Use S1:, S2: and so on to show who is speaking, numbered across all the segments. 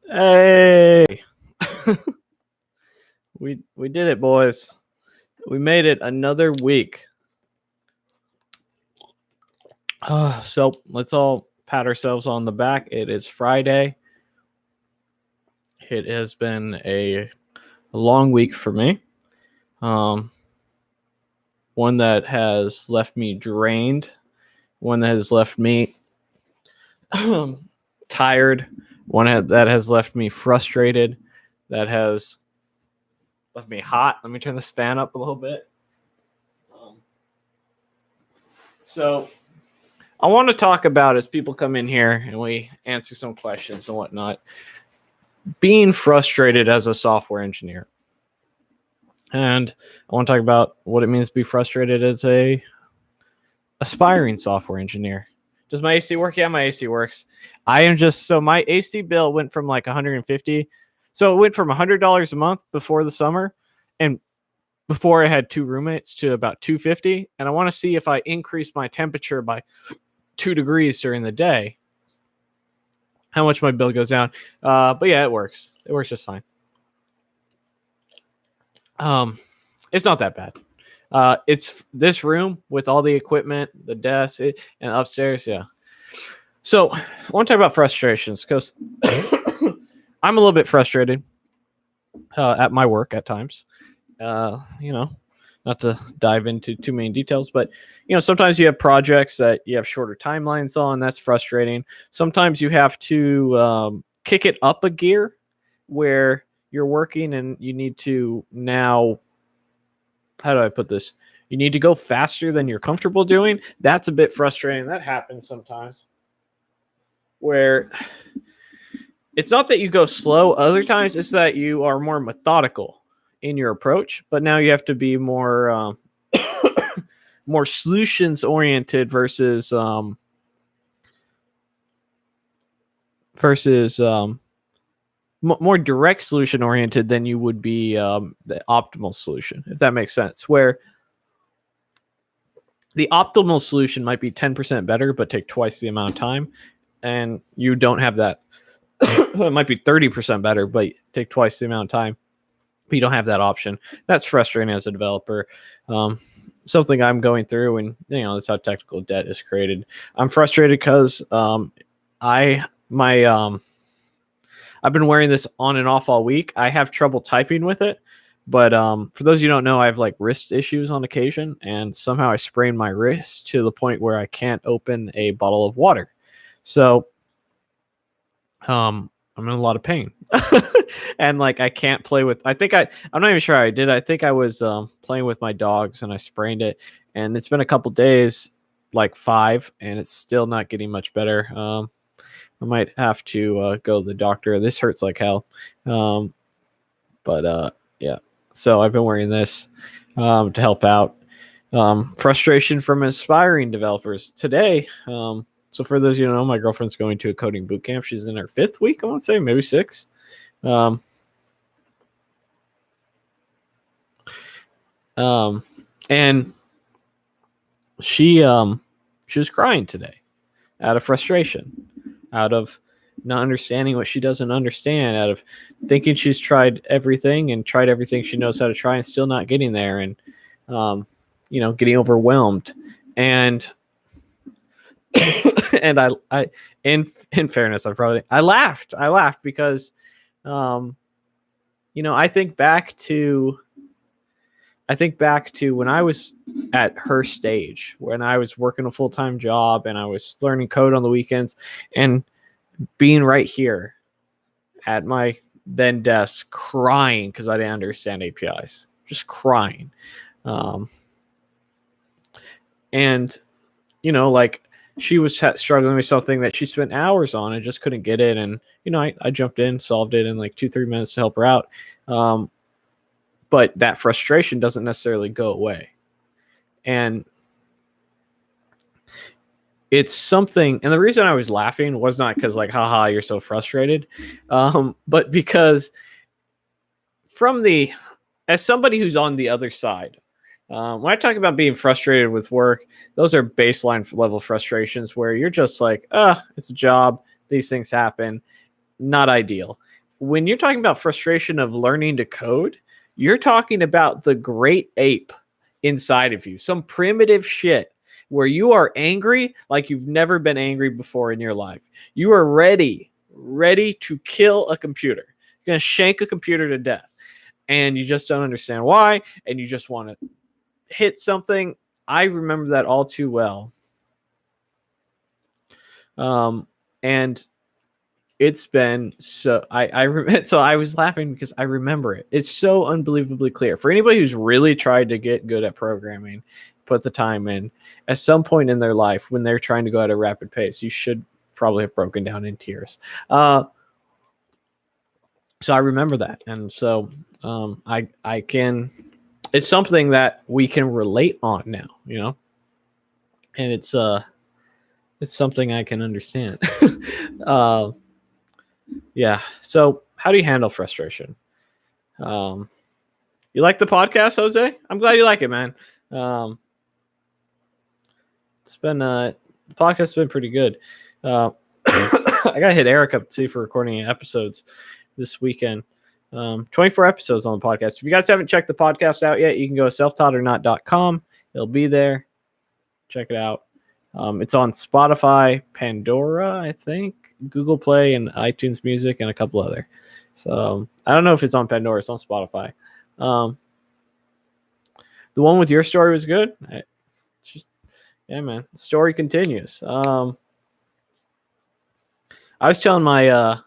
S1: Hey, we did it, boys. We made it another week. So let's all pat ourselves on the back. It is Friday. It has been a long week for me. One that has left me drained. One that has left me tired. One that has left me frustrated. That has left me hot. Let me turn this fan up a little bit. So I want to talk about, as people come in here and we answer some questions and whatnot, being frustrated as a software engineer. And I want to talk about what it means to be frustrated as a aspiring software engineer. Does my AC work? Yeah, my AC works. My AC bill went from like $150. So it went from $100 a month before the summer, and before I had two roommates, to about $250. And I want to see if I increase my temperature by 2 degrees during the day, how much my bill goes down. But yeah, it works. It works just fine. It's not that bad. It's this room with all the equipment, the desk, and upstairs. Yeah. So I want to talk about frustrations because I'm a little bit frustrated at my work at times. Not to dive into too many details, but sometimes you have projects that you have shorter timelines on. That's frustrating. Sometimes you have to kick it up a gear where you're working and you need to now, how do I put this? You need to go faster than you're comfortable doing. That's a bit frustrating. That happens sometimes, where it's not that you go slow. Other times it's that you are more methodical in your approach, but now you have to be more more solutions oriented versus more direct solution oriented than you would be the optimal solution, if that makes sense. Where the optimal solution might be 10% better, but take twice the amount of time, and you don't have that. It might be 30% better, but take twice the amount of time. But you don't have that option. That's frustrating as a developer. Something I'm going through, and that's how technical debt is created. I'm frustrated because I've been wearing this on and off all week. I have trouble typing with it, but for those of you who don't know, I have like wrist issues on occasion, and somehow I sprained my wrist to the point where I can't open a bottle of water. So I'm in a lot of pain. And like I can't play with, I'm not even sure how I did. I think I was playing with my dogs and I sprained it, and it's been a couple days, like 5, and it's still not getting much better. I might have to go to the doctor. This hurts like hell. Yeah. So I've been wearing this to help out. Frustration from aspiring developers today. So for those of you who don't know, my girlfriend's going to a coding boot camp. She's in her 5th week, I want to say, maybe 6. And she was crying today out of frustration, out of not understanding what she doesn't understand, out of thinking she's tried everything she knows how to try and still not getting there, and getting overwhelmed. And and I in fairness, I laughed because I think back to when I was at her stage, when I was working a full-time job and I was learning code on the weekends and being right here at my then desk crying because I didn't understand APIs, just crying. And like she was struggling with something that she spent hours on and just couldn't get it. And, I jumped in, solved it in like 2-3 minutes to help her out. But that frustration doesn't necessarily go away. And it's something, and the reason I was laughing was not because like, haha, you're so frustrated. But because as somebody who's on the other side, when I talk about being frustrated with work, those are baseline level frustrations where you're just like, it's a job. These things happen. Not ideal. when you're talking about frustration of learning to code, you're talking about the great ape inside of you, some primitive shit where you are angry like you've never been angry before in your life. You are ready to kill a computer. You're going to shank a computer to death, and you just don't understand why, and you just want to hit something. I remember that all too well. And it's been so so I was laughing because I remember it. It's so unbelievably clear for anybody who's really tried to get good at programming, put the time in. At some point in their life, when they're trying to go at a rapid pace, you should probably have broken down in tears. So I remember that, and so I can. It's something that we can relate on now, you know, and it's something I can understand. Yeah. So how do you handle frustration? You like the podcast, Jose? I'm glad you like it, man. It's been the podcast has been pretty good. I gotta hit Eric up to see for recording episodes this weekend. 24 episodes on the podcast. If you guys haven't checked the podcast out yet, you can go to selftaughtornot.com. It'll be there. Check it out. It's on Spotify, Pandora, I think, Google Play, and iTunes Music, and a couple other. So I don't know if it's on Pandora. It's on Spotify. The one with your story was good. Yeah, man. The story continues. I was telling my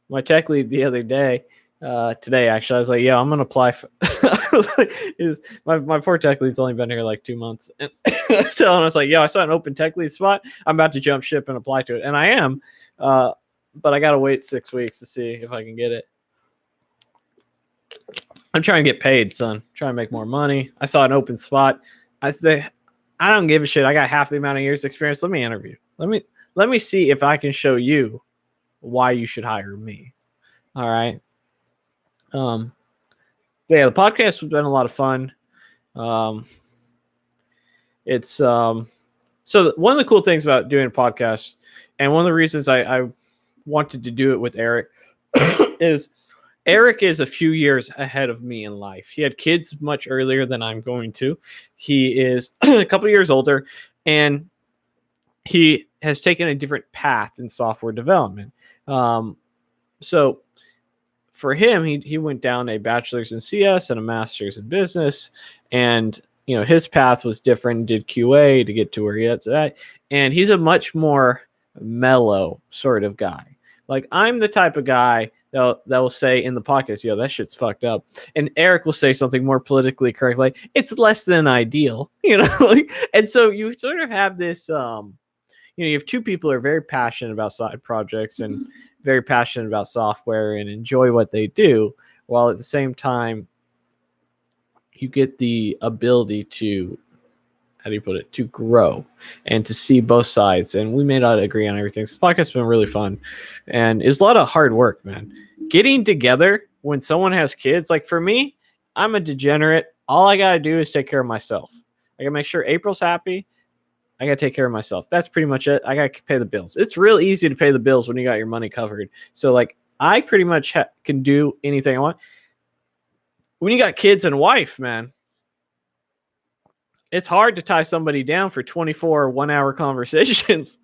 S1: my tech lead the other day, today actually, I was like, yeah, I'm gonna apply for I was like, my poor tech lead's only been here like 2 months, and so I was like, yeah, I saw an open tech lead spot, I'm about to jump ship and apply to it, and I am, but I gotta wait 6 weeks to see if I can get it. I'm trying to get paid, son. I'm trying to make more money. I saw an open spot. I said, I don't give a shit. I got half the amount of years experience. Let me interview. Let me see if I can show you why you should hire me. All right. Yeah, the podcast has been a lot of fun. It's so one of the cool things about doing a podcast, and one of the reasons I wanted to do it with Eric is Eric is a few years ahead of me in life. He had kids much earlier than I'm going to. He is a couple of years older, and he has taken a different path in software development. So for him, he went down a bachelor's in CS and a master's in business, and you know his path was different. Did QA to get to where he is at, and he's a much more mellow sort of guy. Like I'm the type of guy that will say in the podcast, yo, that shit's fucked up. And Eric will say something more politically correct, like it's less than ideal, you know? Like, and so you sort of have this, you know, you have two people who are very passionate about side projects and very passionate about software and enjoy what they do, while at the same time, you get the ability to, how do you put it, to grow and to see both sides. And we may not agree on everything. So this podcast has been really fun, and it's a lot of hard work, man. Getting together when someone has kids, like for me, I'm a degenerate. All I got to do is take care of myself. I got to make sure April's happy. I got to take care of myself. That's pretty much it. I got to pay the bills. It's real easy to pay the bills when you got your money covered. So like I pretty much can do anything I want. When you got kids and wife, man, it's hard to tie somebody down for 24 1-hour conversations.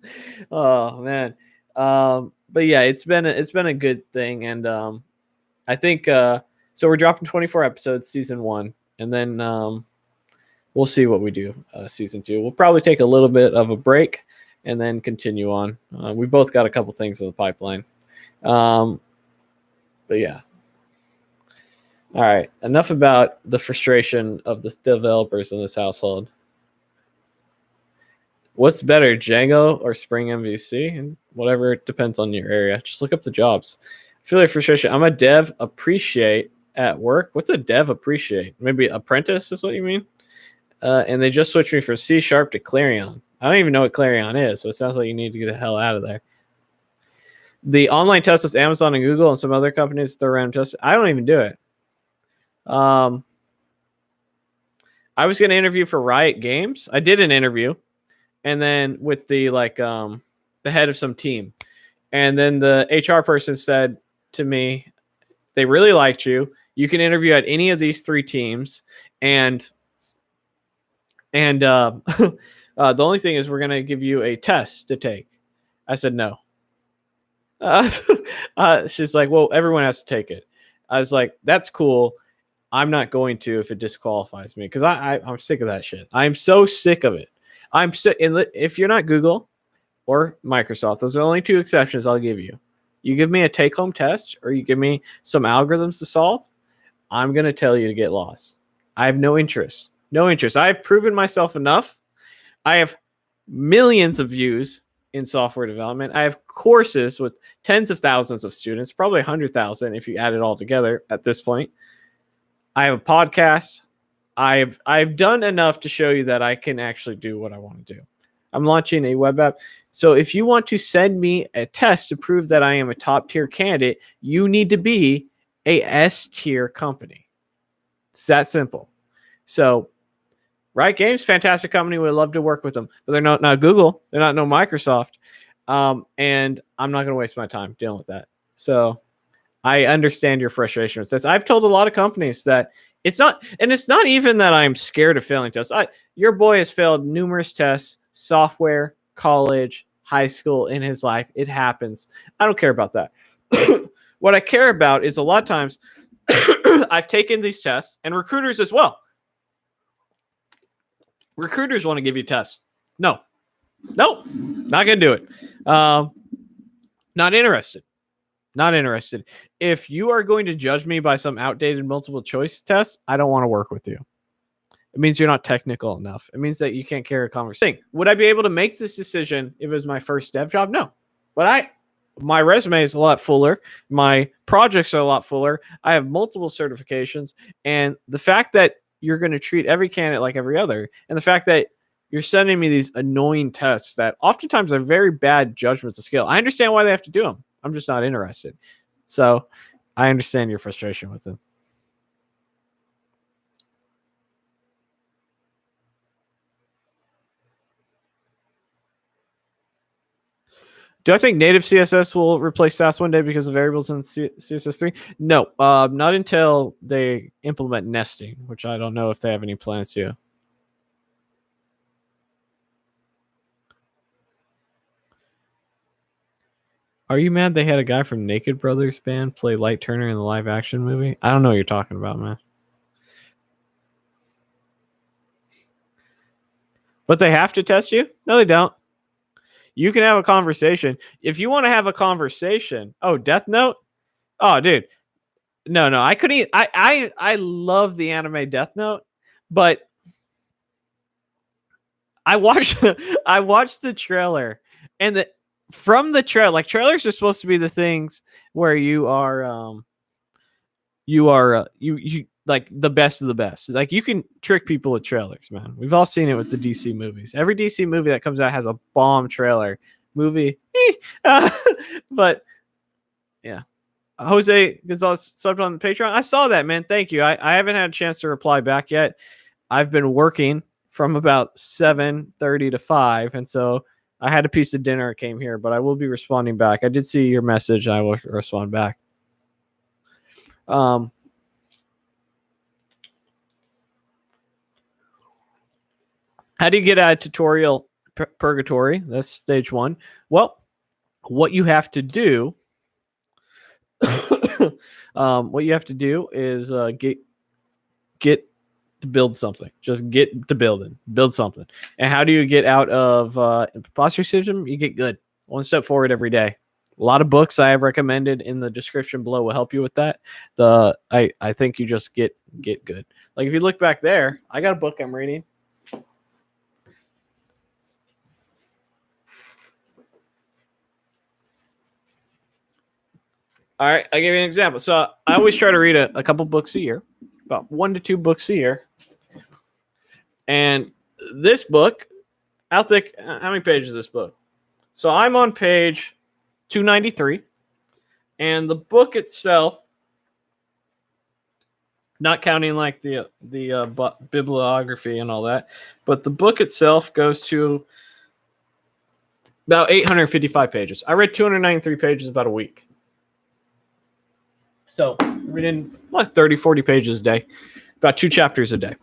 S1: Oh man. But yeah, it's been a good thing. And I think so we're dropping 24 episodes, season 1, and then we'll see what we do season 2. We'll probably take a little bit of a break and then continue on. We both got a couple things in the pipeline. But yeah. All right, enough about the frustration of the developers in this household. What's better, Django or Spring MVC? And whatever, it depends on your area. Just look up the jobs. I feel like frustration. I'm a dev appreciate at work. What's a dev appreciate? Maybe apprentice is what you mean? And they just switched me from C# to Clarion. I don't even know what Clarion is, so it sounds like you need to get the hell out of there. The online test with Amazon and Google and some other companies, they're random tests. I don't even do it. I was going to interview for Riot Games. I did an interview, and then with the the head of some team, and then the HR person said to me. They really liked you. You can interview at any of these 3 teams, and the only thing is we're going to give you a test to take. I said no. She's like, well, everyone has to take it. I was like, that's cool. I'm not going to if it disqualifies me, because I'm sick of that shit. I'm so sick of it. I'm sick. If you're not Google or Microsoft, those are the only 2 exceptions I'll give you. You give me a take-home test or you give me some algorithms to solve, I'm going to tell you to get lost. I have no interest. No interest. I have proven myself enough. I have millions of views in software development. I have courses with tens of thousands of students, probably 100,000 if you add it all together at this point. I have a podcast. I've done enough to show you that I can actually do what I want to do. I'm launching a web app. So if you want to send me a test to prove that I am a top tier candidate, you need to be a S tier company. It's that simple. So Riot Games, fantastic company. Would love to work with them, but they're not Google. They're not Microsoft. And I'm not going to waste my time dealing with that. So I understand your frustration with this. I've told a lot of companies that it's not even that I'm scared of failing tests. Your boy has failed numerous tests, software, college, high school, in his life. It happens. I don't care about that. What I care about is a lot of times I've taken these tests, and recruiters as well. Recruiters want to give you tests. No, not going to do it. Not interested. Not interested. If you are going to judge me by some outdated multiple choice test, I don't want to work with you. It means you're not technical enough. It means that you can't carry a conversation. Would I be able to make this decision if it was my first dev job? No. But my resume is a lot fuller. My projects are a lot fuller. I have multiple certifications. And the fact that you're going to treat every candidate like every other, and the fact that you're sending me these annoying tests that oftentimes are very bad judgments of skill. I understand why they have to do them. I'm just not interested. So I understand your frustration with them. Do I think native CSS will replace Sass one day because of variables in CSS3? No, not until they implement nesting, which I don't know if they have any plans to. Are you mad they had a guy from Naked Brothers band play Light Turner in the live action movie? I don't know what you're talking about, man. But they have to test you? No, they don't. You can have a conversation. If you want to have a conversation, Death Note? Oh, dude. No, I couldn't. I love the anime Death Note, but I watched the trailer, and from the trailer, like, trailers are supposed to be the things where you are like the best of the best. Like, you can trick people with trailers, man. We've all seen it with the DC movies. Every DC movie that comes out has a bomb trailer. But yeah. Jose Gonzalez subbed on the Patreon. I saw that, man. Thank you. I haven't had a chance to reply back yet. I've been working from about 7:30 to 5, and so I had a piece of dinner. Came here, but I will be responding back. I did see your message. I will respond back. How do you get out of tutorial purgatory? That's stage 1. Well, what you have to do, is get to build something. Just get to building. Build something. And how do you get out of imposter syndrome? You get good. One step forward every day. A lot of books I have recommended in the description below will help you with that. I think you just get good. Like, if you look back there, I got a book I'm reading. All right, I'll give you an example. So I always try to read a couple books a year, about 1 to 2 books a year. And this book, how many pages is this book? So I'm on page 293. And the book itself, not counting like the bibliography and all that, but the book itself goes to about 855 pages. I read 293 pages about a week. So reading like 30, 40 pages a day, about 2 chapters a day.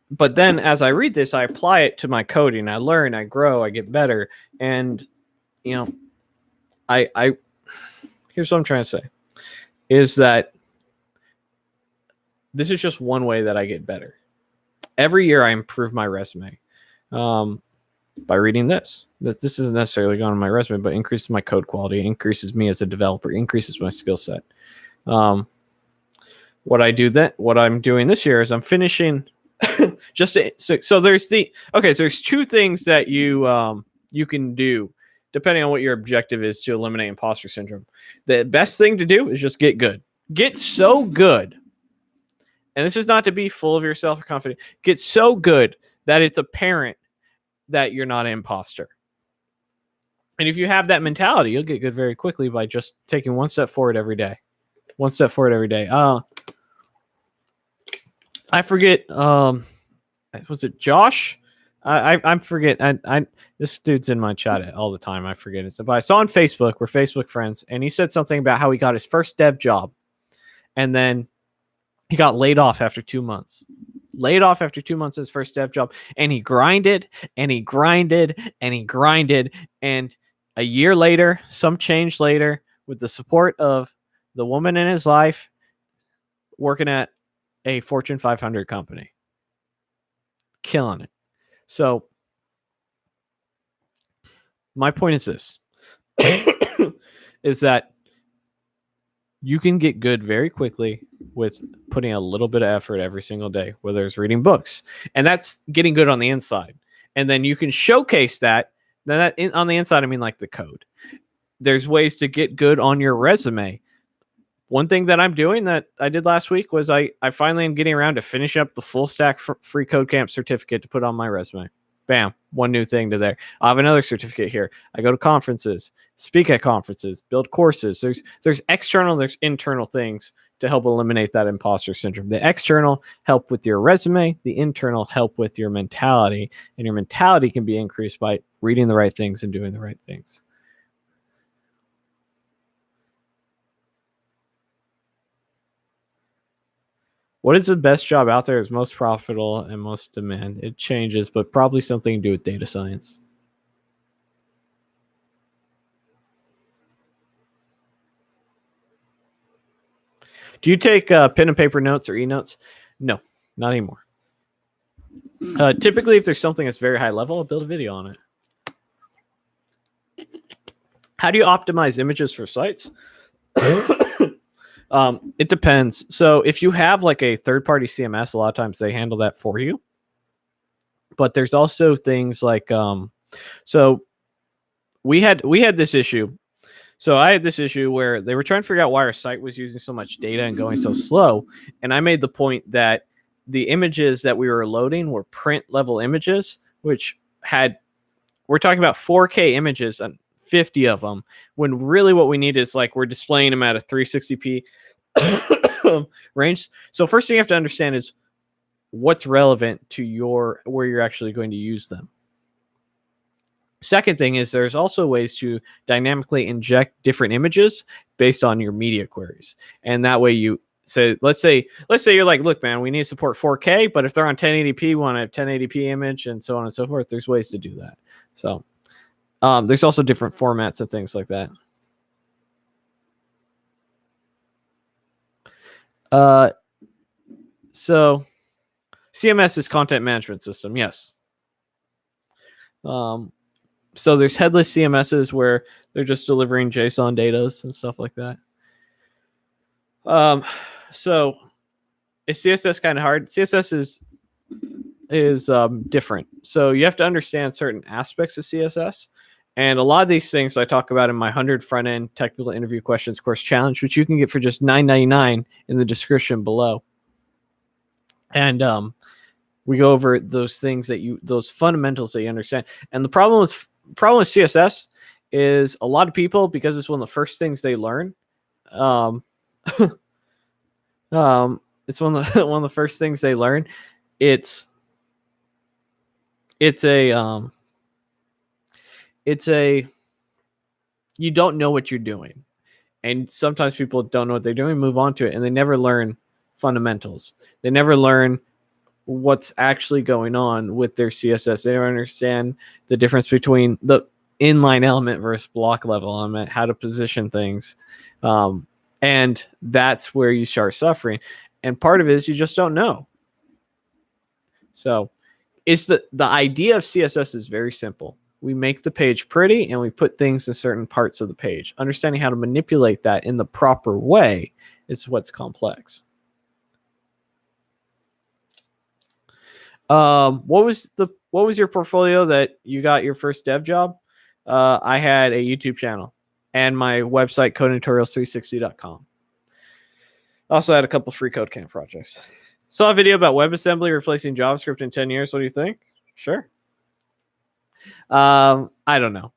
S1: But then as I read this, I apply it to my coding. I learn, I grow, I get better. And, I here's what I'm trying to say is that this is just one way that I get better. Every year I improve my resume by reading this. This isn't necessarily going on my resume, but increases my code quality, increases me as a developer, increases my skill set. What I'm doing this year is I'm finishing so there's there's 2 things that you can do depending on what your objective is to eliminate imposter syndrome. The best thing to do is just get good. Get so good. And this is not to be full of yourself or confident. Get so good that it's apparent that you're not an imposter. And if you have that mentality, you'll get good very quickly by just taking one step forward every day. One step forward every day. I forget. Was it Josh? I forget. This dude's in my chat all the time. I forget it. But I saw on Facebook. We're Facebook friends, and he said something about how he got his first dev job, and then he got laid off after 2 months. Laid off after 2 months his first dev job, and he grinded and he grinded and he grinded, and a year later, some change later, with the support of the woman in his life, working at a Fortune 500 company. Killing it. So my point is this, is that you can get good very quickly with putting a little bit of effort every single day, whether it's reading books. And that's getting good on the inside. And then you can showcase that. Now on the inside, I mean like the code. There's ways to get good on your resume. One thing that I'm doing that I did last week was I finally am getting around to finish up the full stack free code camp certificate to put on my resume. Bam, one new thing to there. I have another certificate here. I go to conferences, speak at conferences, build courses. There's external, there's internal things to help eliminate that imposter syndrome. The external help with your resume, the internal help with your mentality, and your mentality can be increased by reading the right things and doing the right things. What is the best job out there is most profitable and most demand? It changes, but probably something to do with data science. Do you take pen and paper notes or e-notes? No, not anymore. Typically, if there's something that's very high level, I'll build a video on it. How do you optimize images for sites? It depends. So if you have like a third-party CMS, a lot of times they handle that for you. But there's also things like, so we had this issue. So I had this issue where they were trying to figure out why our site was using so much data and going so slow. And I made the point that the images that we were loading were print level images, which we're talking about 4K images and 50 of them, when really what we need is like we're displaying them at a 360p range. So first thing you have to understand is what's relevant to where you're actually going to use them. Second thing is there's also ways to dynamically inject different images based on your media queries. And that way let's say you're like, look, man, we need to support 4K, but if they're on 1080p, we want a 1080p image and so on and so forth. There's ways to do that. So there's also different formats and things like that. So CMS is content management system. Yes. So there's headless CMSs where they're just delivering JSON data and stuff like that. So is CSS kind of hard? CSS is different. So you have to understand certain aspects of CSS. And a lot of these things I talk about in my 100 front-end technical interview questions course challenge, which you can get for just $9.99 in the description below. And we go over those things those fundamentals that you understand. And the problem with CSS is a lot of people, because it's one of the first things they learn. It's one of the first things they learn. It's you don't know what you're doing. And sometimes people don't know what they're doing, move on to it, and they never learn fundamentals. They never learn what's actually going on with their CSS. They don't understand the difference between the inline element versus block level element, how to position things. And that's where you start suffering. And part of it is you just don't know. So it's the idea of CSS is very simple. We make the page pretty and we put things in certain parts of the page. Understanding how to manipulate that in the proper way is what's complex. What was your portfolio that you got your first dev job? I had a YouTube channel and my website codetutorials360.com. Also had a couple free code camp projects. Saw a video about WebAssembly replacing JavaScript in 10 years. What do you think? Sure. I don't know.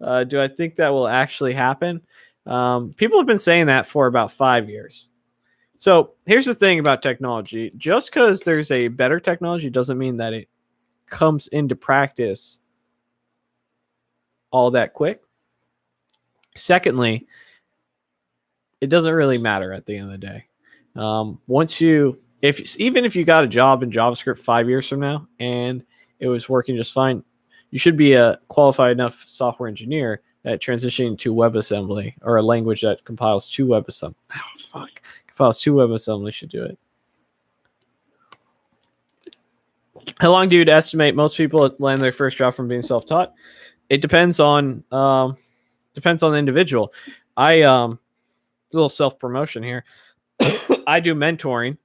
S1: Do I think that will actually happen? People have been saying that for about 5 years. So here's the thing about technology. Just because there's a better technology doesn't mean that it comes into practice all that quick. Secondly, it doesn't really matter at the end of the day. Even if you got a job in JavaScript 5 years from now and it was working just fine, you should be a qualified enough software engineer that transitioning to WebAssembly or a language that compiles to WebAssembly. Compiles to WebAssembly should do it. How long do you estimate most people land their first job from being self-taught? It depends on the individual. A little self-promotion here. I do mentoring,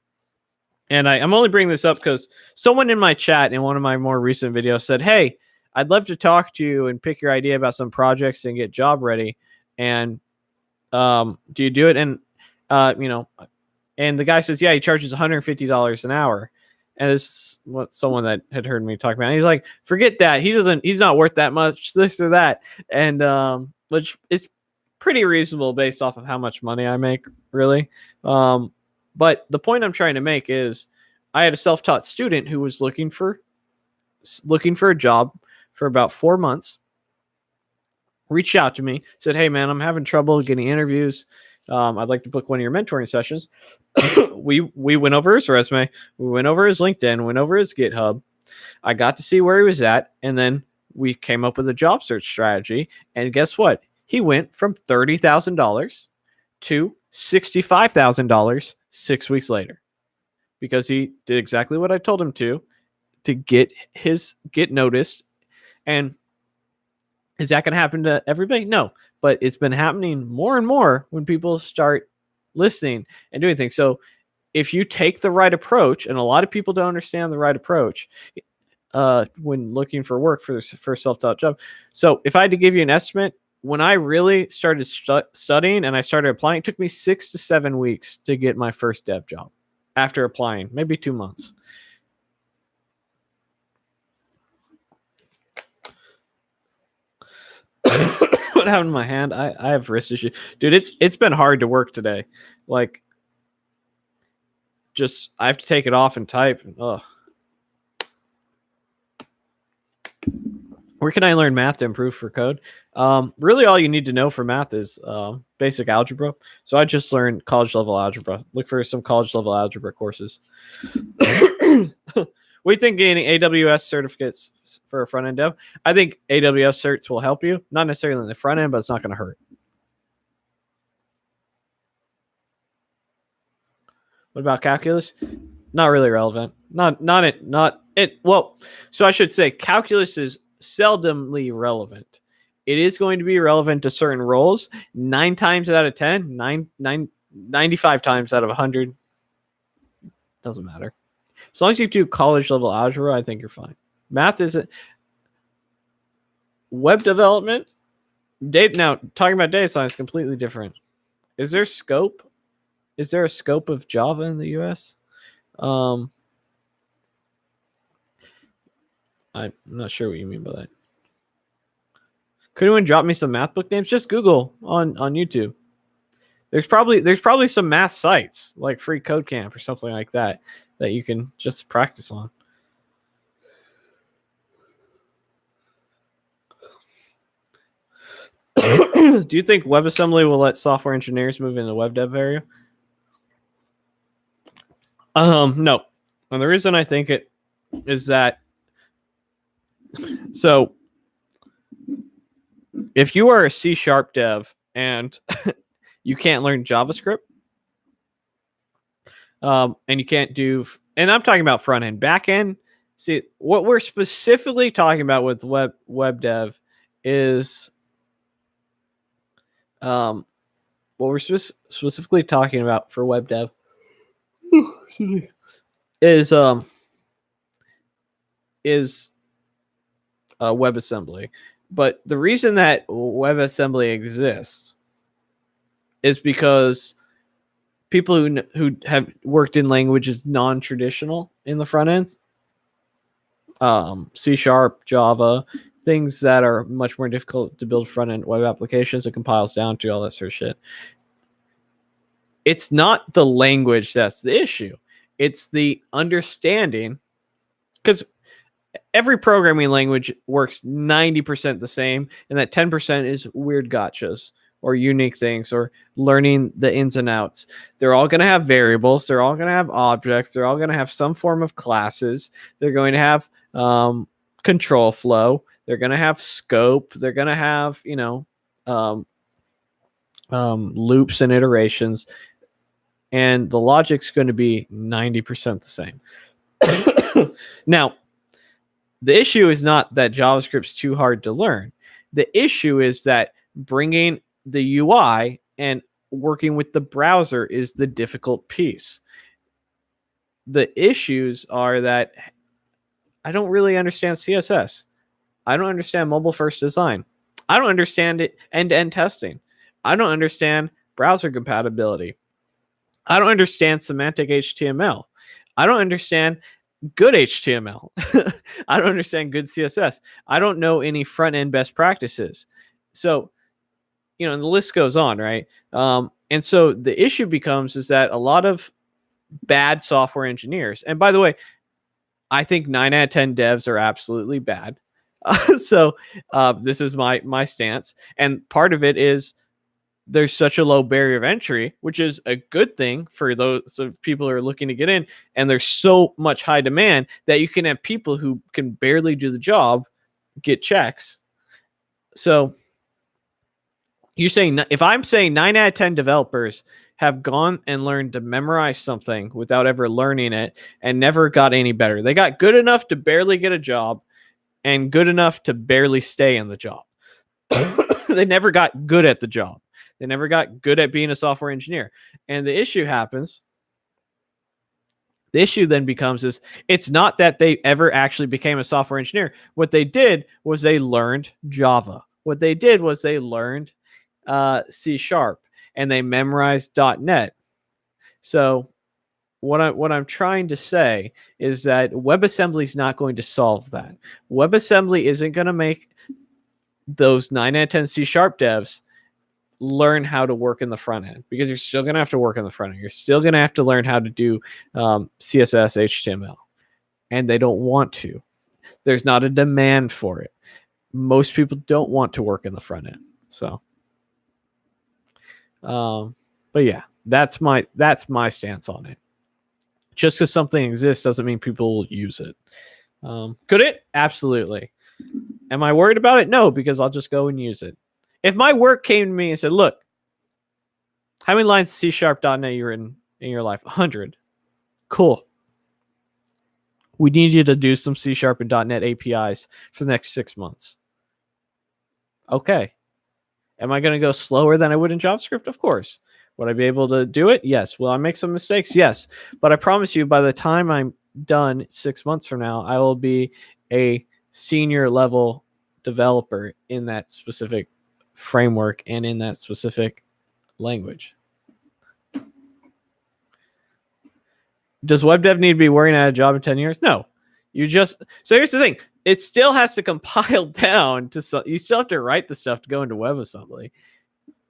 S1: and I'm only bringing this up because someone in my chat in one of my more recent videos said, "Hey, I'd love to talk to you and pick your idea about some projects and get job ready. And do you do it?" And and the guy says, "Yeah, he charges $150 an hour." And this is what someone that had heard me talk about. And he's like, "Forget that. He's not worth that much, this or that." And which is pretty reasonable based off of how much money I make, really. But the point I'm trying to make is I had a self-taught student who was looking for a job for about 4 months, reached out to me, said, "Hey man, I'm having trouble getting interviews. I'd like to book one of your mentoring sessions." We went over his resume, we went over his LinkedIn, went over his GitHub. I got to see where he was at, and then we came up with a job search strategy. And guess what? He went from $30,000 to $65,000 6 weeks later because he did exactly what I told him to get noticed. And is that going to happen to everybody? No, but it's been happening more and more when people start listening and doing things. So if you take the right approach, and a lot of people don't understand the right approach when looking for work for a self-taught job. So if I had to give you an estimate, when I really started studying and I started applying, it took me 6 to 7 weeks to get my first dev job after applying, maybe 2 months. What happened to my hand? I have wrist issue, dude. It's been hard to work today. Like, just I have to take it off and type. Ugh. Where can I learn math to improve for code? Really, all you need to know for math is basic algebra. So I just learned college level algebra. Look for some college level algebra courses. What do you think gaining AWS certificates for a front end dev? I think AWS certs will help you, not necessarily in the front end, but it's not going to hurt. What about calculus? Not really relevant. Not it. Well, so I should say calculus is seldomly relevant. It is going to be relevant to certain roles. 9 times out of 10, 95 times out of 100, doesn't matter. As long as you do college level algebra, I think you're fine. Math isn't. Web development, now talking about data science, completely different. Is there scope? Is there a scope of Java in the US? I'm not sure what you mean by that. Could anyone drop me some math book names? Just Google on YouTube. There's probably some math sites like Free Code Camp or something like that you can just practice on. Do you think WebAssembly will let software engineers move into the web dev area? No. And the reason I think it is that, so if you are a C# dev and you can't learn JavaScript, and you can't do, and I'm talking about front end, back end. See, what we're specifically talking about with web dev is, what we're specifically talking about for web dev is WebAssembly. But the reason that WebAssembly exists is because people who have worked in languages non-traditional in the front ends, C#, Java, things that are much more difficult to build front end web applications, it compiles down to all that sort of shit. It's not the language that's the issue. It's the understanding, because every programming language works 90% the same, and that 10% is weird gotchas or unique things or learning the ins and outs. They're all going to have variables. They're all going to have objects. They're all going to have some form of classes. They're going to have control flow. They're going to have scope. They're going to have, loops and iterations. And the logic's going to be 90% the same. Now, the issue is not that JavaScript's too hard to learn. The issue is that bringing the UI and working with the browser is the difficult piece. The issues are that I don't really understand CSS. I don't understand mobile first design. I don't understand it end-to-end testing. I don't understand browser compatibility. I don't understand semantic HTML. I don't understand good HTML. I don't understand good CSS. I don't know any front-end best practices. So, and the list goes on, right? And so the issue becomes is that a lot of bad software engineers, and by the way, I think 9 out of 10 devs are absolutely bad. So this is my stance. And part of it is there's such a low barrier of entry, which is a good thing for those of people who are looking to get in. And there's so much high demand that you can have people who can barely do the job get checks. So you're saying, if I'm saying 9 out of 10 developers have gone and learned to memorize something without ever learning it and never got any better, they got good enough to barely get a job and good enough to barely stay in the job. They never got good at the job. They never got good at being a software engineer. And the issue happens. The issue then becomes is it's not that they ever actually became a software engineer. What they did was they learned Java. What they did was they learned C# and they memorized .NET. So what I'm trying to say is that WebAssembly is not going to solve that. WebAssembly isn't going to make those 9 out of 10 C# devs learn how to work in the front end, because you're still going to have to work in the front end. You're still going to have to learn how to do CSS, HTML, and they don't want to. There's not a demand for it. Most people don't want to work in the front end. So, but yeah, that's my stance on it. Just because something exists doesn't mean people will use it. Could it? Absolutely. Am I worried about it? No, because I'll just go and use it. If my work came to me and said, look, how many lines of C#.NET you're in your life? 100. Cool. We need you to do some C# and .NET APIs for the next 6 months. Okay. Am I going to go slower than I would in JavaScript? Of course. Would I be able to do it? Yes. Will I make some mistakes? Yes. But I promise you, by the time I'm done 6 months from now, I will be a senior level developer in that specific framework and in that specific language. Does web dev need to be worrying at a job in 10 years? No. So here's the thing. It still has to compile down to, you still have to write the stuff to go into WebAssembly.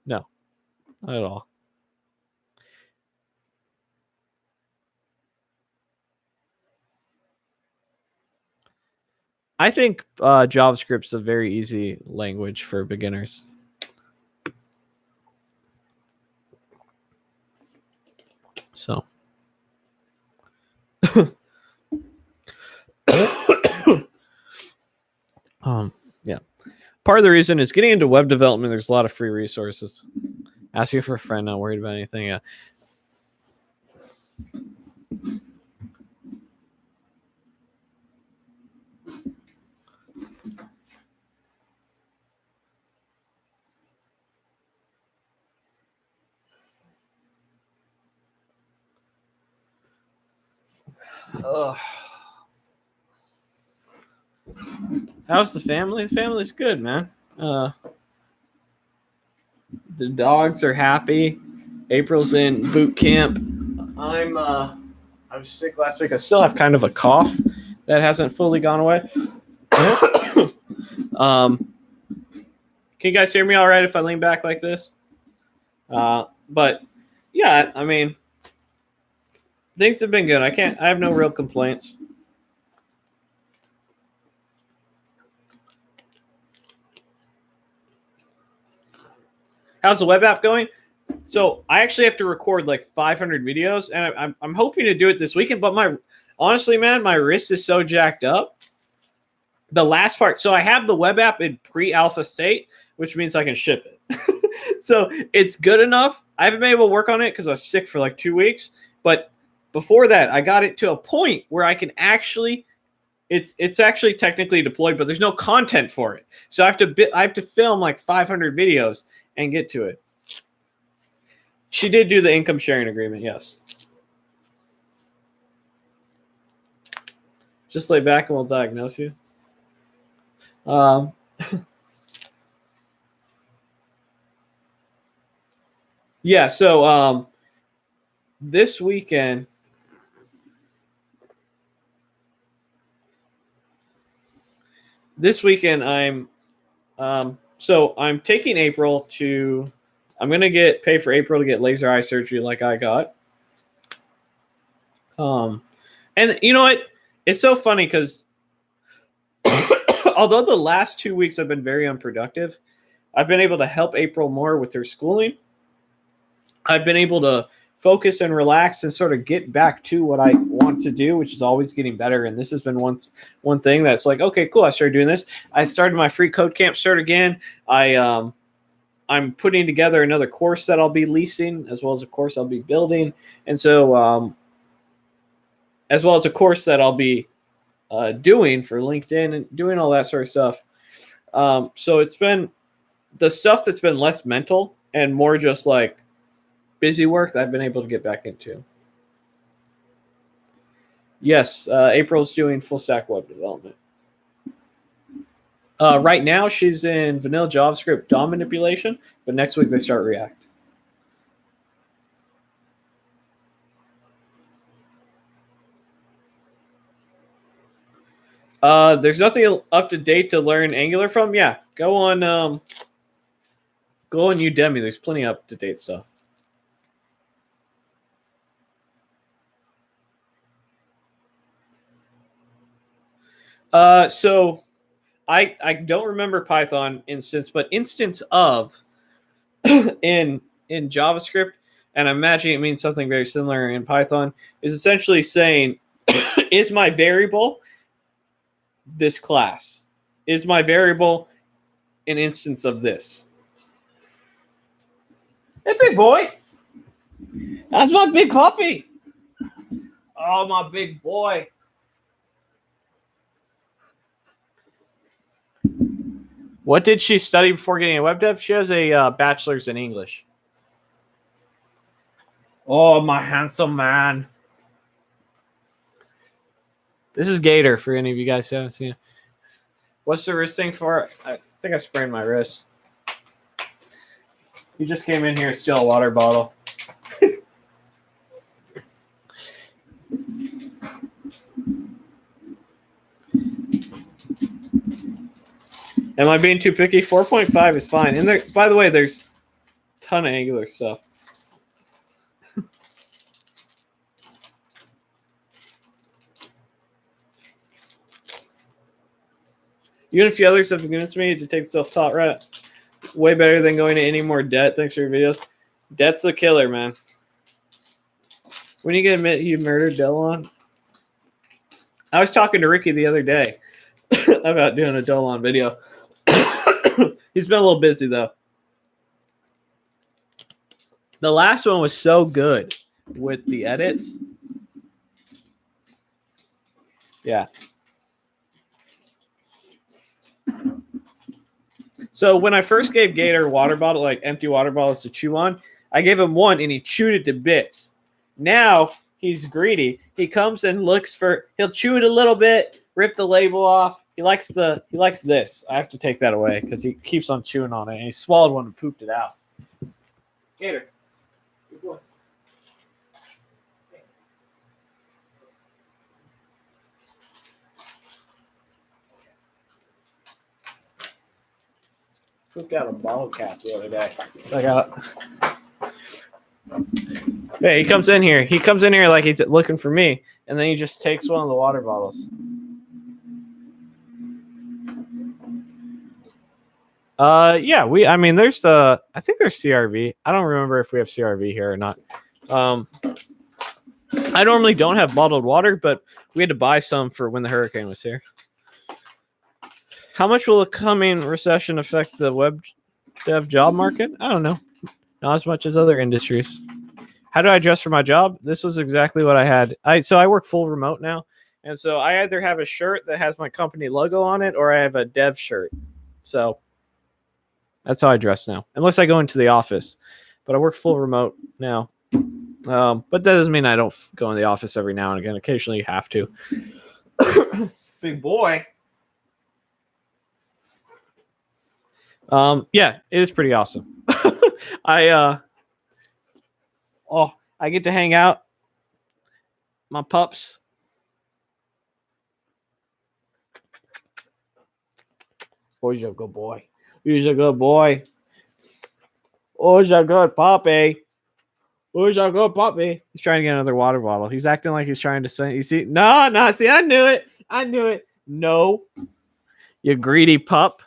S1: No, not at all. I think JavaScript's a very easy language for beginners. So yeah. Part of the reason is getting into web development. There's a lot of free resources. Ask you for a friend, not worried about anything. Yeah. How's the family? The family's good, man. The dogs are happy. April's in boot camp. I was sick last week. I still have kind of a cough that hasn't fully gone away. Can you guys hear me all right if I lean back like this? But yeah, I mean, things have been good. I have no real complaints. How's the web app going? So I actually have to record like 500 videos, and I'm hoping to do it this weekend. But honestly, man, my wrist is so jacked up. The last part, so I have the web app in pre-alpha state, which means I can ship it. So it's good enough. I haven't been able to work on it because I was sick for like 2 weeks. But before that, I got it to a point where I can actually. It's actually technically deployed, but there's no content for it. So I have to film like 500 videos and get to it. She did do the income sharing agreement, yes. Just lay back and we'll diagnose you. Yeah, so this weekend. I'm taking April to. I'm gonna pay for April to get laser eye surgery like I got. And you know what? It's so funny because although the last 2 weeks have been very unproductive, I've been able to help April more with her schooling. I've been able to focus and relax and sort of get back to what I want to do, which is always getting better. And this has been one thing that's like, okay, cool. I started doing this. I started my free code camp start again. I'm putting together another course that I'll be leasing, as well as a course I'll be building. And so, as well as a course that I'll be doing for LinkedIn and doing all that sort of stuff. So it's been the stuff that's been less mental and more just like busy work that I've been able to get back into. Yes, April's doing full stack web development. Right now, she's in vanilla JavaScript DOM manipulation, but next week they start React. There's nothing up to date to learn Angular from. Yeah, go on Udemy. There's plenty of up to date stuff. So I don't remember Python instance, but instance of in JavaScript, and I'm imagining it means something very similar in Python, is essentially saying, is my variable this class? Is my variable an instance of this? Hey, big boy. That's my big puppy. Oh, my big boy. What did she study before getting a web dev? She has a bachelor's in English. Oh, my handsome man. This is Gator, for any of you guys who haven't seen it. What's the wrist thing for? I think I sprained my wrist. You just came in here and steal a water bottle. Am I being too picky? 4.5 is fine. And there, by the way, there's a ton of Angular stuff. You and a few others have convinced me to take self-taught route. Way better than going to any more debt. Thanks for your videos. Debt's a killer, man. When you gonna admit you murdered Dolan? I was talking to Ricky the other day about doing a Dolan video. He's been a little busy though. The last one was so good with the edits. Yeah. So when I first gave Gator water bottle, like empty water bottles to chew on, I gave him one and he chewed it to bits. Now he's greedy. He comes and looks for. He'll chew it a little bit, rip the label off. He likes this. I have to take that away because he keeps on chewing on it. And he swallowed one and pooped it out. Gator. Good boy. Pooped out a bottle cap the other day. Hey, he comes in here. He comes in here like he's looking for me, and then he just takes one of the water bottles. Yeah, I mean, there's I think there's CRV. I don't remember if we have CRV here or not. I normally don't have bottled water, but we had to buy some for when the hurricane was here. How much will the coming recession affect the web dev job market? I don't know. Not as much as other industries. How do I dress for my job? This was exactly what I had. So I work full remote now. And so I either have a shirt that has my company logo on it or I have a dev shirt. So that's how I dress now, unless I go into the office. But I work full remote now. But that doesn't mean I don't go in the office every now and again. Occasionally you have to. Big boy. Yeah, it is pretty awesome. I get to hang out. My pups. Oh, he's a good boy. He's a good boy. Oh, he's a good puppy. Oh, he's a good puppy. He's trying to get another water bottle. He's acting like he's trying to say, you see? No, see, I knew it. No. You greedy pup.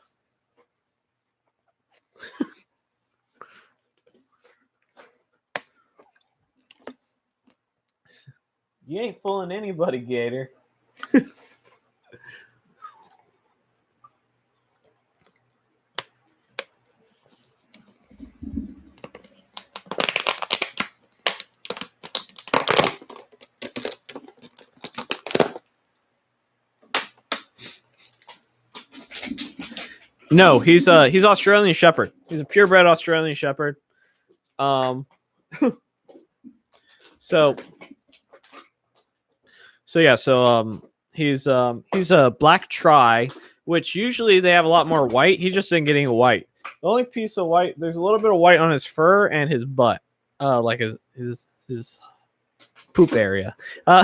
S1: You ain't fooling anybody, Gator. No, he's Australian Shepherd. He's a purebred Australian Shepherd. He's a black tri, which usually they have a lot more white. He just isn't getting white. The only piece of white, there's a little bit of white on his fur and his butt, like his poop area. So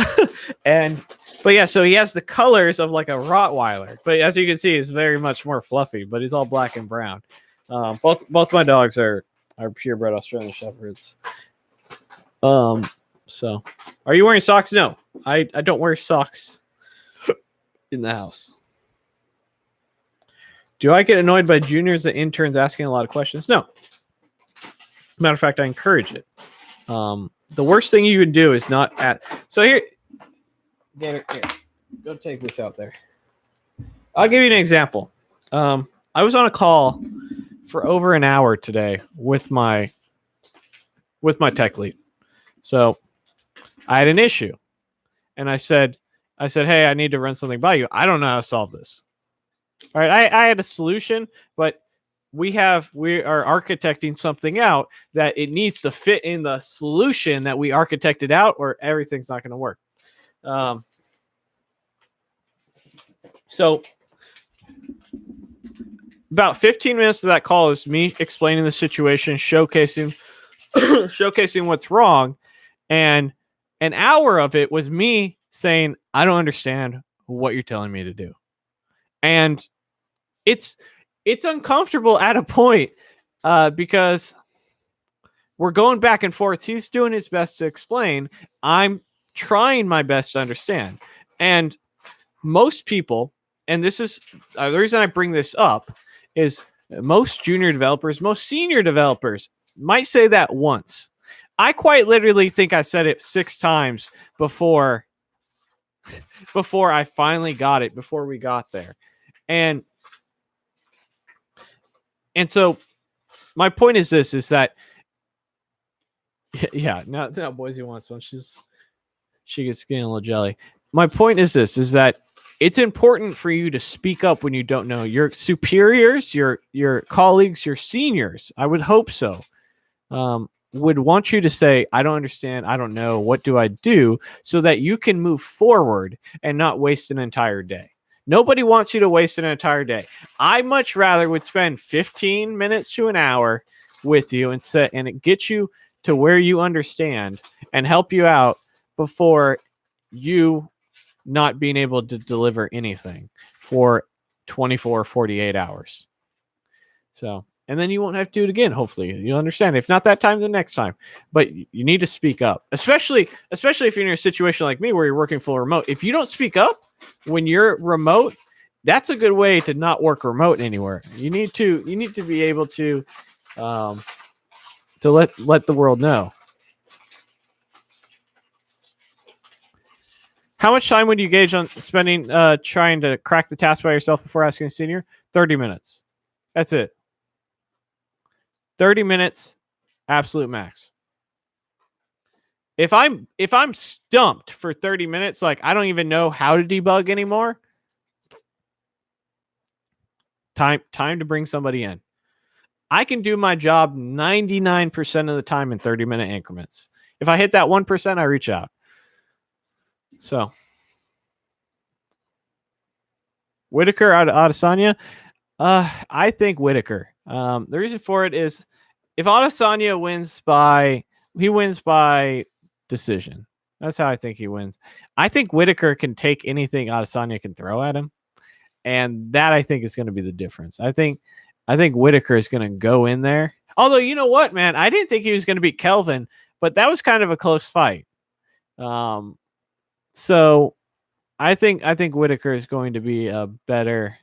S1: he has the colors of like a Rottweiler, but as you can see, he's very much more fluffy. But he's all black and brown. Both my dogs are purebred Australian Shepherds. So, are you wearing socks? No, I don't wear socks in the house. Do I get annoyed by juniors and interns asking a lot of questions? No. Matter of fact, I encourage it. The worst thing you can do is not at. So here, Gator, here, go take this out there. I'll give you an example. I was on a call for over an hour today with my tech lead. So I had an issue, and I said, hey, I need to run something by you. I don't know how to solve this. All right, I had a solution, but we are architecting something out that it needs to fit in the solution that we architected out, or everything's not going to work. So about 15 minutes of that call is me explaining the situation, showcasing what's wrong. And an hour of it was me saying, I don't understand what you're telling me to do. And it's uncomfortable at a point because we're going back and forth. He's doing his best to explain. I'm trying my best to understand. And most people, and this is the reason I bring this up, is most junior developers, most senior developers might say that once. I quite literally think I said it 6 times before I finally got it, before we got there. And so my point is this, is that yeah, now Boise wants one. She gets getting a little jelly. My point is this, is that it's important for you to speak up when you don't know. Your superiors, your colleagues, your seniors, I would hope so, would want you to say, I don't understand, I don't know, what do I do, so that you can move forward and not waste an entire day. Nobody wants you to waste an entire day. I much rather would spend 15 minutes to an hour with you and it gets you to where you understand and help you out before you not being able to deliver anything for 24, 48 hours. So, and then you won't have to do it again. Hopefully you'll understand. If not that time, the next time. But you need to speak up, especially if you're in a situation like me where you're working full remote. If you don't speak up when you're remote, that's a good way to not work remote anywhere. You need to be able to let the world know. How much time would you gauge on spending trying to crack the task by yourself before asking a senior? 30 minutes. That's it. 30 minutes, absolute max. If I'm stumped for 30 minutes, like I don't even know how to debug anymore, time to bring somebody in. I can do my job 99% of the time in 30-minute increments. If I hit that 1%, I reach out. So, Whitaker out of Adesanya. I think Whitaker. The reason for it is if Adesanya wins by decision. That's how I think he wins. I think Whitaker can take anything Adesanya can throw at him, and that I think is going to be the difference. I think Whitaker is going to go in there. Although, you know what, man, I didn't think he was going to beat Kelvin, but that was kind of a close fight. So I think Whitaker is going to be a better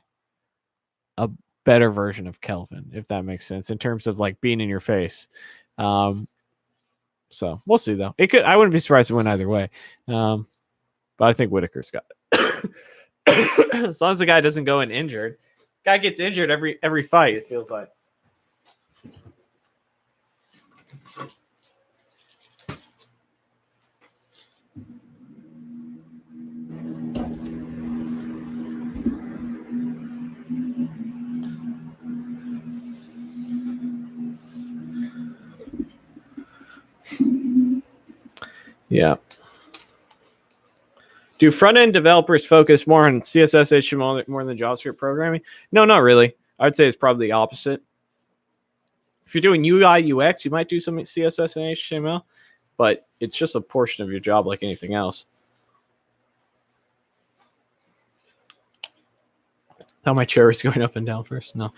S1: version of Kelvin, if that makes sense, in terms of like being in your face. So we'll see though. I wouldn't be surprised to win either way. But I think Whitaker's got it. As long as the guy doesn't go in injured. Guy gets injured every fight, it feels like. Yeah. Do front-end developers focus more on CSS, HTML more than JavaScript programming? No, not really. I would say it's probably the opposite. If you're doing UI, UX, you might do some CSS and HTML, but it's just a portion of your job like anything else. Thought my chair was going up and down first. No.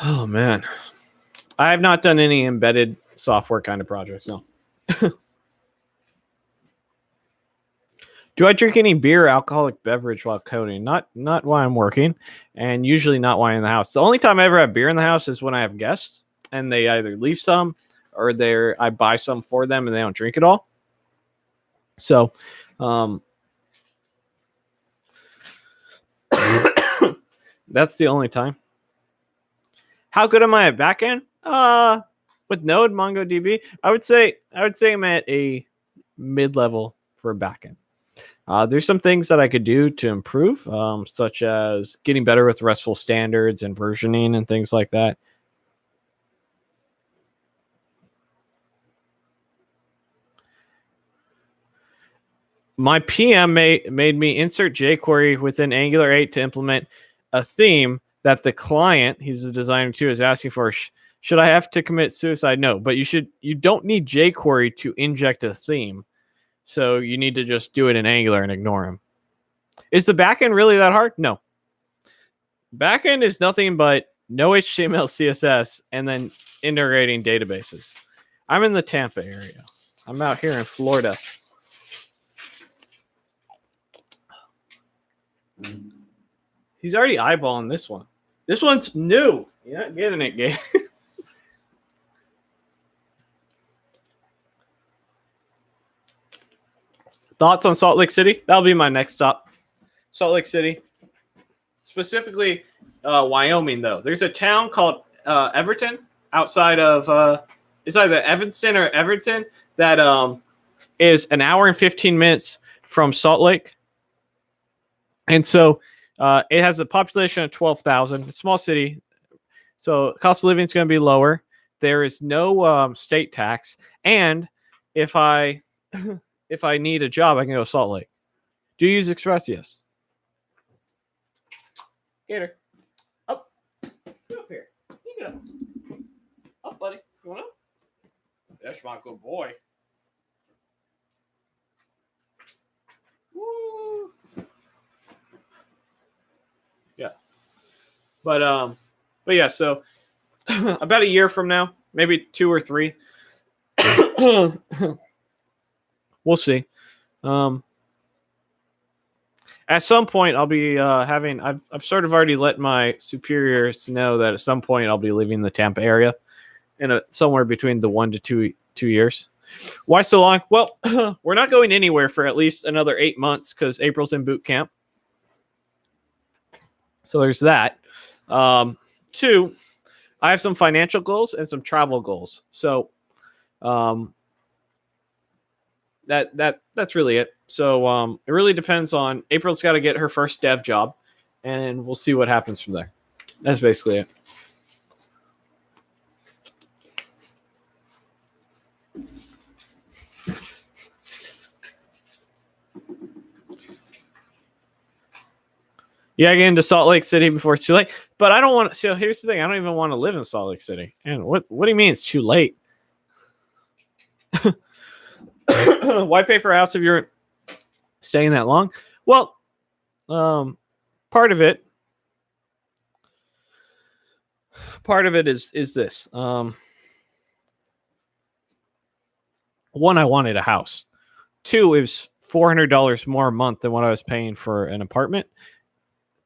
S1: Oh, man. I have not done any embedded software kind of projects, no. Do I drink any beer or alcoholic beverage while coding? Not while I'm working, and usually not while I'm in the house. The only time I ever have beer in the house is when I have guests, and they either leave some or I buy some for them and they don't drink it all. So, that's the only time. How good am I at backend? With Node, MongoDB, I would say I'm at a mid-level for backend. There's some things that I could do to improve, such as getting better with RESTful standards and versioning and things like that. My PM made me insert jQuery within Angular 8 to implement a theme that the client, he's the designer too, is asking for. Should I have to commit suicide? No, but you don't need jQuery to inject a theme. So you need to just do it in Angular and ignore him. Is the backend really that hard? No. Backend is nothing but no HTML, CSS, and then integrating databases. I'm in the Tampa area. I'm out here in Florida. He's already eyeballing this one. This one's new. You're not getting it, Gabe. Thoughts on Salt Lake City? That'll be my next stop. Salt Lake City. Specifically, Wyoming, though. There's a town called Everton outside of, it's either Evanston or Everton that is an hour and 15 minutes from Salt Lake. And so it has a population of 12,000. It's a small city. So cost of living is going to be lower. There is no state tax. And if I need a job, I can go to Salt Lake. Do you use Express? Yes. Gator. Up. Get up here. You get up. Up, buddy. You want up? That's my good boy. Woo. Yeah. But yeah, so about a year from now, maybe 2 or 3. We'll see. At some point, I'll be having. I've sort of already let my superiors know that at some point I'll be leaving the Tampa area, in somewhere between the 1 to 2 years. Why so long? Well, we're not going anywhere for at least another 8 months because April's in boot camp. So there's that. 2, I have some financial goals and some travel goals. So that's really it. So it really depends on April's got to get her first dev job, and we'll see what happens from there. That's basically it. Yeah, get into Salt Lake City before it's too late. But I don't want to. So here's the thing: I don't even want to live in Salt Lake City. And what do you mean it's too late? Why pay for a house if you're staying that long? Well, part of it is this. One, I wanted a house. 2, it was $400 more a month than what I was paying for an apartment.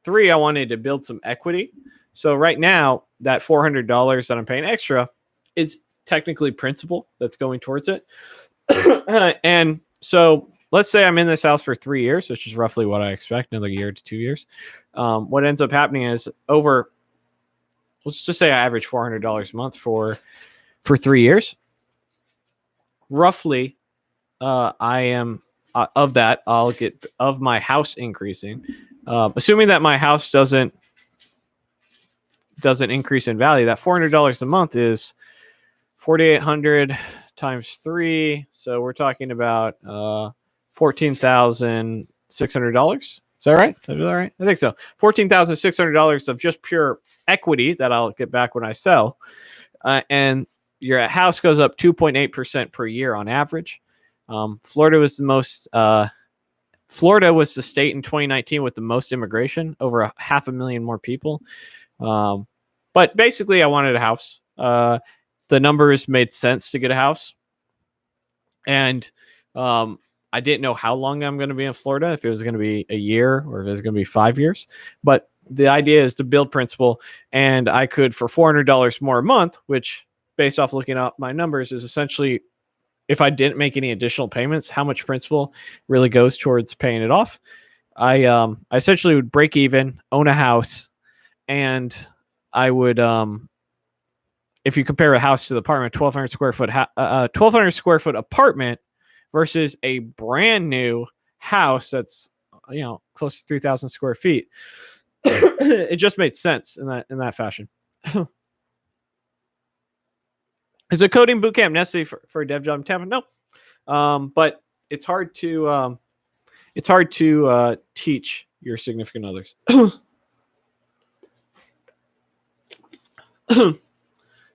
S1: 3, I wanted to build some equity. So right now, that $400 that I'm paying extra is technically principal that's going towards it. And so let's say I'm in this house for 3 years, which is roughly what I expect, another year to 2 years. What ends up happening is let's just say I average $400 a month for 3 years. Roughly, I am of that, I'll get of my house increasing. Assuming that my house doesn't increase in value, that $400 a month is $4,800 times 3. So we're talking about $14,600. Is that right? Is that right? I think so. $14,600 of just pure equity that I'll get back when I sell. And your house goes up 2.8% per year on average. Florida was the state in 2019 with the most immigration, over 500,000 more people. But basically, I wanted a house. The numbers made sense to get a house. And I didn't know how long I'm going to be in Florida, if it was going to be a year or if it was going to be 5 years. But the idea is to build principal. And I could, for $400 more a month, which based off looking up my numbers is essentially, if I didn't make any additional payments, how much principal really goes towards paying it off. I essentially would break even, own a house, and I would, if you compare a house to the apartment, 1,200 square foot apartment versus a brand new house that's close to 3,000 square feet, it just made sense in that fashion. Is a coding bootcamp necessary for a dev job in Tampa? No, but it's hard to teach your significant others.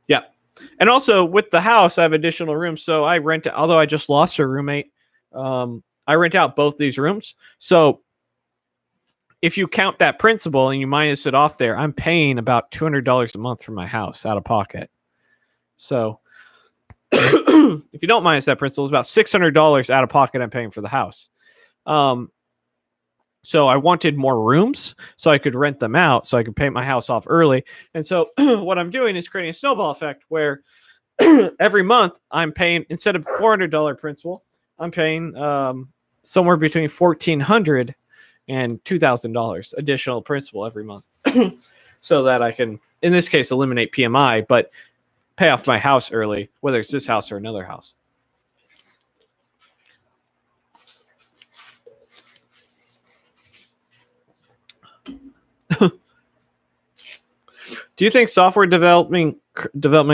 S1: Yeah, and also with the house, I have additional rooms, so I rent. Although I just lost a roommate, I rent out both these rooms. So if you count that principal and you minus it off there, I'm paying about $200 a month for my house out of pocket. So if you don't minus that principal, it's about $600 out of pocket I'm paying for the house. So I wanted more rooms so I could rent them out so I could pay my house off early. And so what I'm doing is creating a snowball effect where every month I'm paying, instead of $400 principal, I'm paying somewhere between $1,400 and $2,000 additional principal every month, so that I can, in this case, eliminate PMI, but pay off my house early, whether it's this house or another house. Do you think software development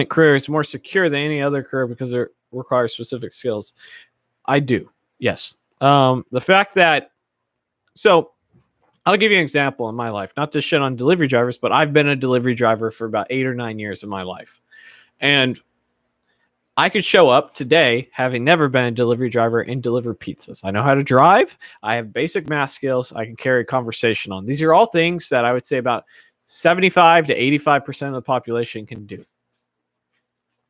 S1: career is more secure than any other career because it requires specific skills? I do. Yes. The fact that, so I'll give you an example in my life, not to shit on delivery drivers, but I've been a delivery driver for about 8 or 9 years of my life. And I could show up today, having never been a delivery driver, and deliver pizzas. I know how to drive. I have basic math skills. I can carry a conversation on. These are all things that I would say about 75 to 85% of the population can do.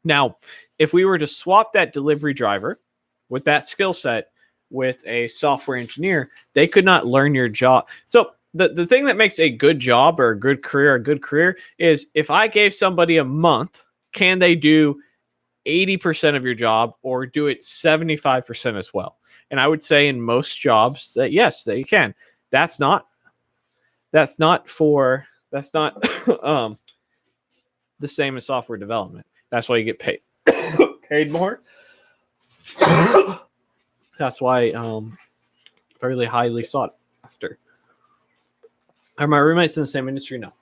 S1: Now, if we were to swap that delivery driver with that skill set with a software engineer, they could not learn your job. So the thing that makes a good job or a good career is if I gave somebody a month, can they do 80% of your job or do it 75% as well? And I would say in most jobs that yes, that you can. That's not the same as software development. That's why you get paid more. That's why fairly highly sought after. Are my roommates in the same industry? No.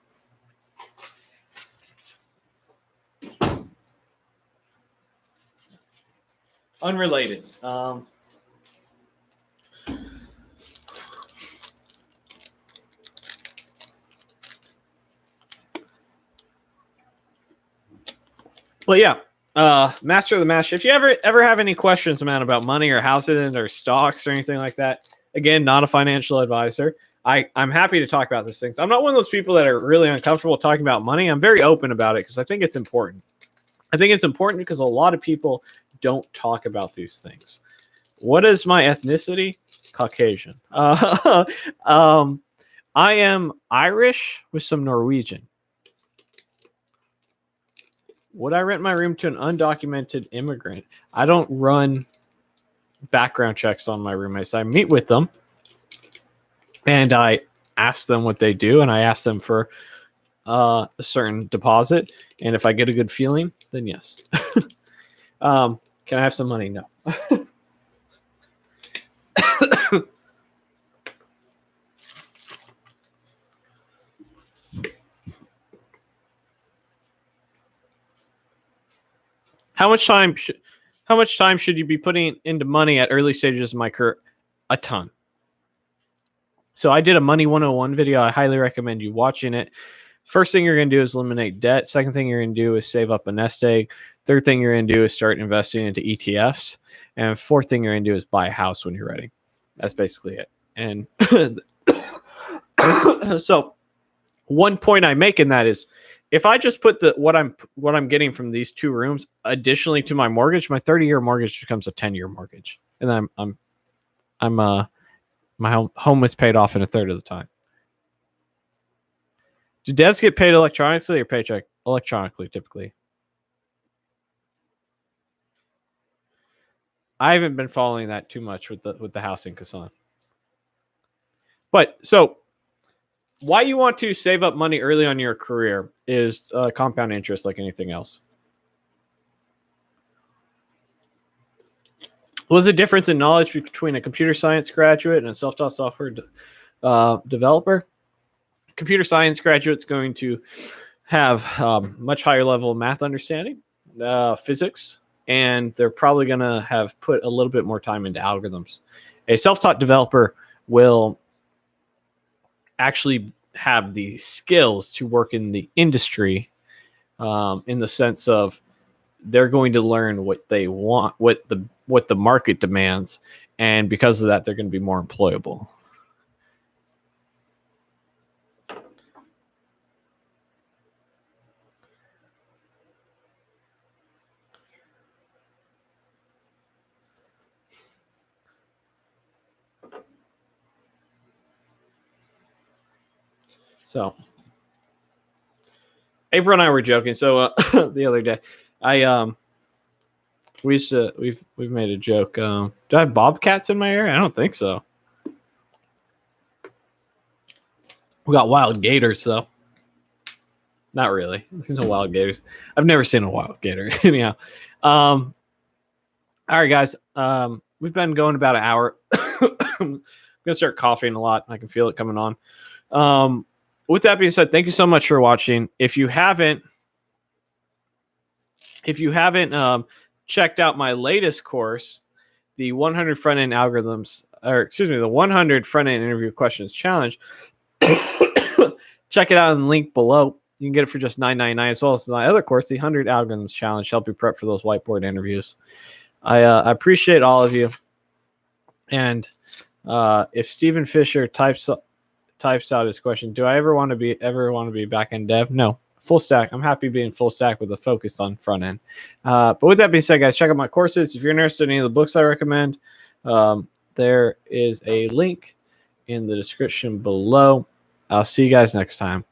S1: Unrelated. Well, yeah. Master of the Mash. If you ever have any questions, man, about money or housing or stocks or anything like that, again, not a financial advisor. I'm happy to talk about these things. I'm not one of those people that are really uncomfortable talking about money. I'm very open about it because I think it's important. I think it's important because a lot of people don't talk about these things. What is my ethnicity? Caucasian. I am Irish with some Norwegian. Would I rent my room to an undocumented immigrant? I don't run background checks on my roommates. I meet with them and I ask them what they do, and I ask them for a certain deposit. And if I get a good feeling, then yes. Can I have some money? No. How much time should you be putting into money at early stages of my career? A ton. So I did a Money 101 video. I highly recommend you watching it. First thing you're going to do is eliminate debt. Second thing you're going to do is save up a nest egg. Third thing you're going to do is start investing into ETFs. And fourth thing you're going to do is buy a house when you're ready. That's basically it. And so one point I make in that is if I just put what I'm getting from these two rooms additionally to my mortgage, my 30-year mortgage becomes a 10-year mortgage. And my home is paid off in a third of the time. Do devs get paid electronically or paycheck? Electronically, typically. I haven't been following that too much with the housing Kassan. But so why you want to save up money early on in your career is compound interest, like anything else. What's the difference in knowledge between a computer science graduate and a self-taught software developer? Computer science graduate's going to have much higher level of math understanding, physics, and they're probably going to have put a little bit more time into algorithms. A self-taught developer will actually have the skills to work in the industry, in the sense of they're going to learn what they want, what the market demands, and because of that, they're going to be more employable. So April and I were joking. So the other day, we've made a joke. Do I have bobcats in my area? I don't think so. We got wild gators though. Not really. There's no wild gators. I've never seen a wild gator. Anyhow, all right, guys. We've been going about an hour. I'm gonna start coughing a lot. I can feel it coming on. With that being said, thank you so much for watching. If you haven't checked out my latest course, the 100 front-end algorithms, the 100 front-end interview questions challenge, check it out in the link below. You can get it for just $9.99, as well as my other course, the 100 algorithms challenge, help you prep for those whiteboard interviews. I appreciate all of you. And if Stephen Fisher types out his question, do I ever want to be back-end dev? No. Full stack. I'm happy being full stack with a focus on front end. But with that being said, guys, check out my courses. If you're interested in any of the books I recommend, there is a link in the description below. I'll see you guys next time.